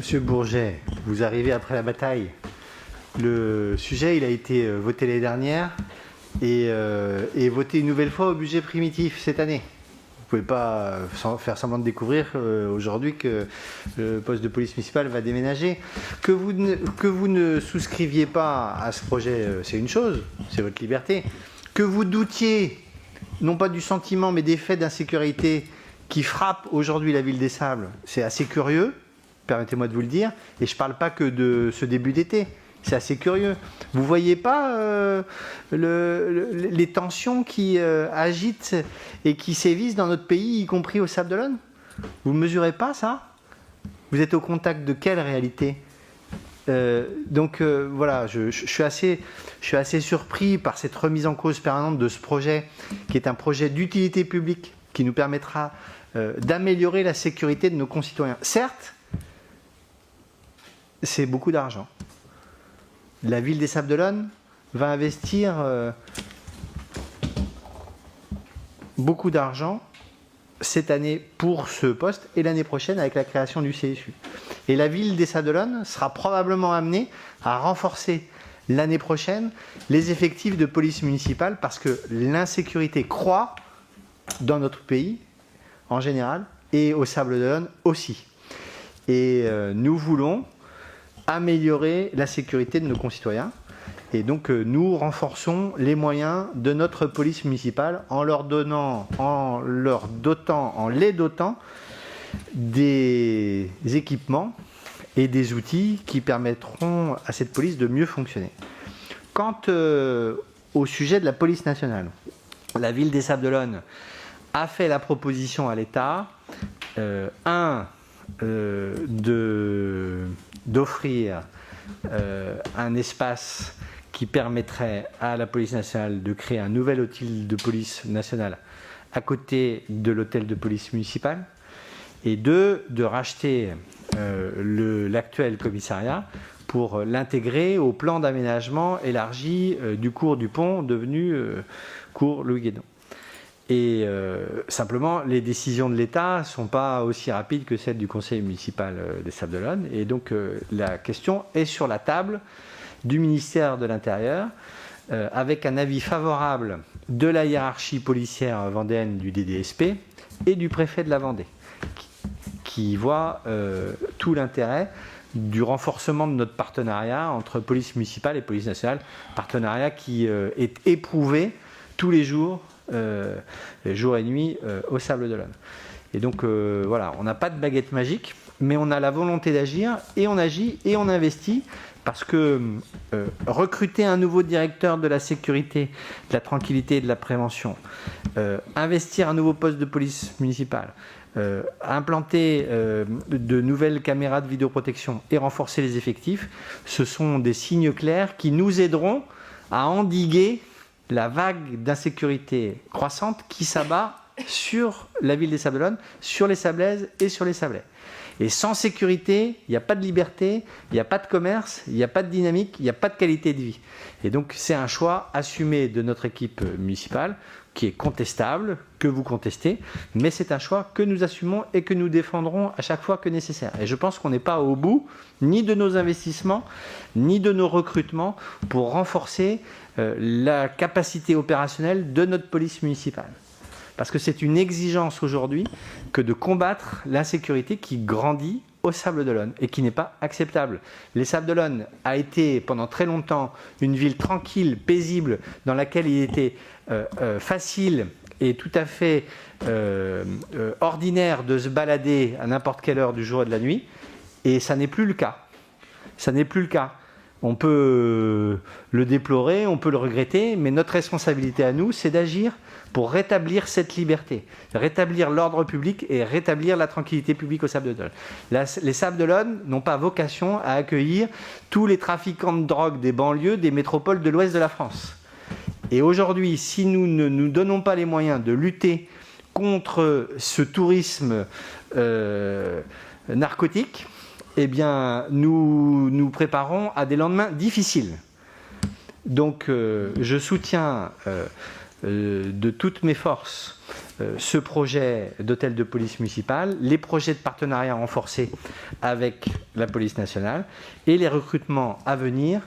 Monsieur Bourget, vous arrivez après la bataille. Le sujet, il a été voté l'année dernière et voté une nouvelle fois au budget primitif cette année. Vous ne pouvez pas faire semblant de découvrir aujourd'hui que le poste de police municipale va déménager. Que vous ne souscriviez pas à ce projet, c'est une chose, c'est votre liberté. Que vous doutiez, non pas du sentiment, mais des faits d'insécurité qui frappent aujourd'hui la ville des Sables, c'est assez curieux, permettez-moi de vous le dire, et je ne parle pas que de ce début d'été. C'est assez curieux. Vous ne voyez pas les tensions qui agitent et qui sévissent dans notre pays, y compris au Sables d'Olonne? Vous ne mesurez pas ça? Vous êtes au contact de quelle réalité? Voilà, je suis assez surpris par cette remise en cause permanente de ce projet, qui est un projet d'utilité publique, qui nous permettra d'améliorer la sécurité de nos concitoyens. Certes, c'est beaucoup d'argent. La ville des Sables d'Olonne va investir beaucoup d'argent cette année pour ce poste et l'année prochaine avec la création du CSU. Et la ville des Sables d'Olonne sera probablement amenée à renforcer l'année prochaine les effectifs de police municipale parce que l'insécurité croît dans notre pays en général et aux Sables d'Olonne aussi. Et nous voulons améliorer la sécurité de nos concitoyens. Et donc nous renforçons les moyens de notre police municipale en les dotant des équipements et des outils qui permettront à cette police de mieux fonctionner. Quant au sujet de la police nationale, la ville des Sables d'Olonne a fait la proposition à l'État, d'offrir un espace qui permettrait à la police nationale de créer un nouvel hôtel de police nationale à côté de l'hôtel de police municipale, et de racheter l'actuel commissariat pour l'intégrer au plan d'aménagement élargi du cours du pont devenu cours Louis Guédon. Et simplement, les décisions de l'État ne sont pas aussi rapides que celles du conseil municipal des Sables d'Olonne. Et donc, la question est sur la table du ministère de l'Intérieur, avec un avis favorable de la hiérarchie policière vendéenne du DDSP et du préfet de la Vendée, qui voit tout l'intérêt du renforcement de notre partenariat entre police municipale et police nationale, partenariat qui est éprouvé tous les jours, jour et nuit, au Sables d'Olonne. Et donc voilà, on n'a pas de baguette magique, mais on a la volonté d'agir, et on agit et on investit, parce que recruter un nouveau directeur de la sécurité, de la tranquillité et de la prévention, investir un nouveau poste de police municipale, implanter de nouvelles caméras de vidéoprotection et renforcer les effectifs, ce sont des signes clairs qui nous aideront à endiguer la vague d'insécurité croissante qui s'abat sur la ville des Sables d'Olonne, sur les Sablaises et sur les Sablais. Et sans sécurité, il n'y a pas de liberté, il n'y a pas de commerce, il n'y a pas de dynamique, il n'y a pas de qualité de vie. Et donc c'est un choix assumé de notre équipe municipale, qui est contestable, que vous contestez, mais c'est un choix que nous assumons et que nous défendrons à chaque fois que nécessaire. Et je pense qu'on n'est pas au bout, ni de nos investissements, ni de nos recrutements, pour renforcer la capacité opérationnelle de notre police municipale. Parce que c'est une exigence aujourd'hui que de combattre l'insécurité qui grandit aux Sables d'Olonne et qui n'est pas acceptable. Les Sables d'Olonne a été pendant très longtemps une ville tranquille, paisible, dans laquelle il était facile et tout à fait ordinaire de se balader à n'importe quelle heure du jour et de la nuit, et ça n'est plus le cas. Ça n'est plus le cas. On peut le déplorer, on peut le regretter, mais notre responsabilité à nous, c'est d'agir pour rétablir cette liberté, rétablir l'ordre public et rétablir la tranquillité publique aux Sables d'Olonne. Les Sables d'Olonne n'ont pas vocation à accueillir tous les trafiquants de drogue des banlieues, des métropoles de l'ouest de la France. Et aujourd'hui, si nous ne nous donnons pas les moyens de lutter contre ce tourisme narcotique, eh bien, nous nous préparons à des lendemains difficiles. Donc, je soutiens de toutes mes forces ce projet d'hôtel de police municipale, les projets de partenariat renforcés avec la police nationale et les recrutements à venir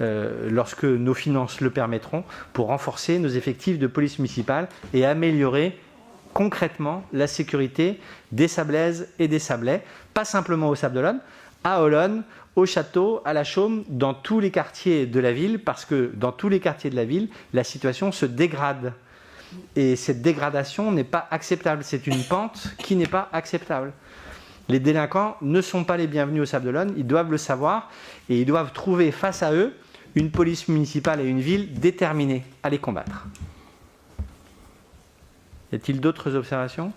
lorsque nos finances le permettront pour renforcer nos effectifs de police municipale et améliorer concrètement la sécurité des Sablaises et des Sablais, pas simplement au Sables d'Olonne, à Olonne, au Château, à la Chaume, dans tous les quartiers de la ville, parce que dans tous les quartiers de la ville, la situation se dégrade. Et cette dégradation n'est pas acceptable. C'est une pente qui n'est pas acceptable. Les délinquants ne sont pas les bienvenus au Sables d'Olonne, ils doivent le savoir, et ils doivent trouver face à eux une police municipale et une ville déterminées à les combattre. Y a-t-il d'autres observations ?